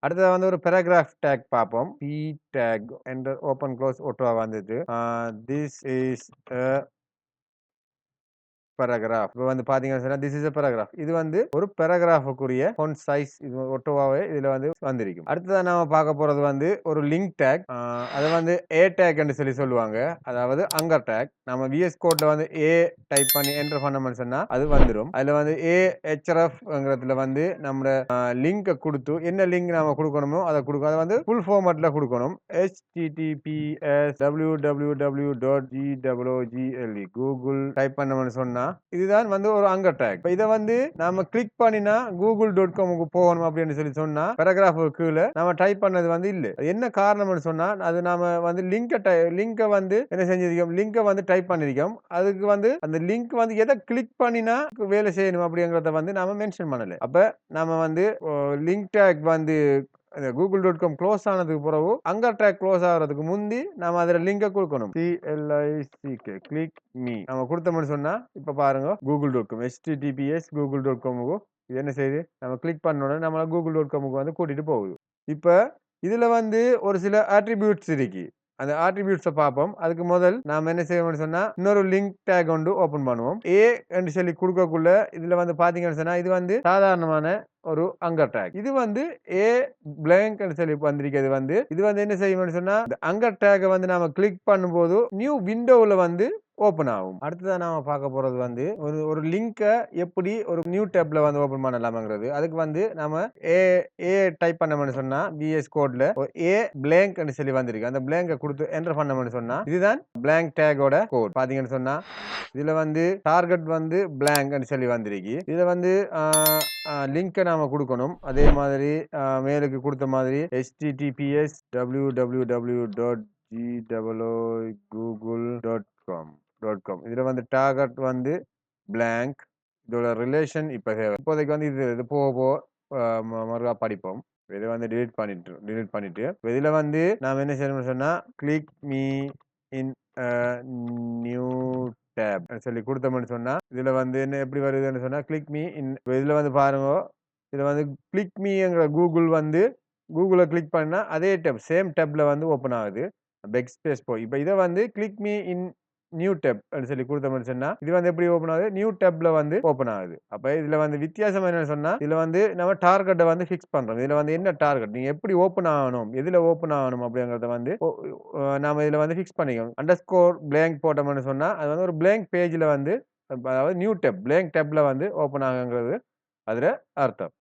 அடுத்தது வந்து ஒரு paragraph tag பார்ப்போம். p tag என்ற ஓப்பன் க்ளோஸ் ஒட்டுவா வந்துட்டு this is a paragraph. இப்போ வந்து பாத்தீங்கன்னா சொன்னா this is a paragraph. இது வந்து ஒரு paragraphக்குரிய font size இது ஒட்டோவாவே இதுல வந்து வந்திருக்கும். அடுத்ததா நாம பார்க்க போறது வந்து ஒரு link tag. அது வந்து a tag என்று சொல்லுவாங்க. அதாவது anchor tag. நம்ம VS Codeல வந்து a டைப் பண்ணி என்டர் பண்ணோம்னு சொன்னா அது வந்துரும். அதுல வந்து a hrefங்கிறதுல வந்து நம்ம லிங்க கொடுத்து என்ன லிங்க் நாம கொடுக்கணுமோ அதை கொடுக்கணும். அதை வந்து full formatல கொடுக்கணும். https www.google கூகுள் டைப் பண்ணோம்னு சொன்னா இதுதான் வந்து ஒரு அங்கர் டேக். இப்ப இதை வந்து நாம கிளிக் பண்ணினா google.comக்கு போகணும் அப்படின்னு சொன்னா பேராகிராஃப் கீழே நாம டைப் பண்ணது வந்து இல்ல. என்ன காரணம்னு சொன்னா அது நாம வந்து லிங்க வந்து என்ன செஞ்சிருக்கோம், லிங்க வந்து டைப் பண்ணிருக்கோம். அதுக்கு வந்து அந்த லிங்க் வந்து எதை கிளிக் பண்ணினா வேலை செய்யணும் அப்படிங்கறத வந்து நாம மென்ஷன் பண்ணல. அப்ப நாம வந்து லிங்க் டேக் வந்து google.com க்ளோஸ் ஆனதுக்கு பிறகு அங்கர் டேக் க்ளோஸ் ஆகிறதுக்கு முந்தி நாம அதுல லிங்க கொடுக்கணும். click click me நம்ம கொடுத்தோம்னு சொன்னா இப்ப பாருங்க google.com https google.com இது என்ன செய்யுது, நம்ம கிளிக் பண்ண உடனே நம்மள google.comக்கு வந்து கூட்டிட்டு போகுது. இப்ப இதுல வந்து ஒரு சில attributes இருக்கு. அந்த attributes பார்ப்போம். அதுக்கு முதல் நாம என்ன செய்யணும்னு சொன்னா இன்னொரு லிங்க் டேக் கொண்டு ஓபன் பண்ணுவோம். a என்று சொல்லி கொடுக்கக்குள்ள இதுல வந்து பாத்தீங்கன்னு சொன்னா இது வந்து சாதாரணமான ஒரு அங்கர் டேக். இது வந்து a blank ன்னு சொல்லி வந்திருக்கிறது வந்து இது வந்து என்ன செய்யும்னு சொன்னா இந்த அங்கர் டேக்கை வந்து நாம கிளிக் பண்ணும்போது நியூ விண்டோவில் வந்து ஓபன் ஆகும். அடுத்ததான் நாம பார்க்க போறது வந்து ஒரு லிங்கை எப்படி ஒரு நியூ டேப்ல வந்து ஓபன் பண்ணலாம்ங்கிறது. அதுக்கு வந்து நாம ஏ ஏ டைப் பண்ணோம்னு சொன்னா VS கோட்ல ஏ blank ன்னு சொல்லி வந்திருக்கு. அந்த blank கொடுத்து என்டர் பண்ணோம்னு சொன்னா இதுதான் blank டேகோட கோட். பாத்தீங்கன்னு சொன்னா இதுல வந்து டார்கெட் வந்து blank ன்னு சொல்லி வந்திருக்கு. இதுல வந்து லிங்கை நாம கொடுக்கணும். அதே மாதிரி மேலுக்கு கொடுத்த மாதிரி https www.google.com இதுல வந்து டார்கெட் வந்து blank. இதோட ரிலேஷன் இப்போதைக்கு வந்து இது போக போக மறுவா படிப்போம். இதை வந்து delete பண்ணிட்டு இதுல வந்து நாம என்ன செய்யணும்னு சொன்னா click me in a new tab சொல்லி கொடுத்தோம்னு சொன்னா இதுல வந்து என்ன எப்படி வருதுன்னு சொன்னா click me in இதுல வந்து பாருங்க இதுல வந்து click meங்கிற கூகுள் வந்து கூகுளை கிளிக் பண்ணா அதே டேப் சேம் டேப்ல வந்து ஓபன் ஆகுது. பேக் ஸ்பேஸ் போய் இப்போ இதை வந்து click me in new tab சொல்லி கொடுத்தோம்னு சொன்னா இது வந்து எப்படி ஓபன் ஆகுது, நியூ டேப்ல வந்து ஓபன் ஆகுது. அப்ப இதுல வந்து வித்தியாசம் என்னன்னு சொன்னா இதுல வந்து நம்ம டார்கெட்டை வந்து ஃபிக்ஸ் பண்றோம். இதுல வந்து என்ன டார்கெட் நீங்க எப்படி ஓபன் ஆகணும், எதுல ஓபன் ஆகணும் அப்படிங்கறத வந்து நாம இதுல வந்து ஃபிக்ஸ் பண்ணிக்கோம். அண்டர்ஸ்கோர் blank போட்டோம்னு சொன்னா அது வந்து ஒரு blank பேஜ்ல வந்து அதாவது நியூ டேப் blank டேப்ல வந்து ஓபன் ஆகுங்கிறது அதுல அர்த்தம்.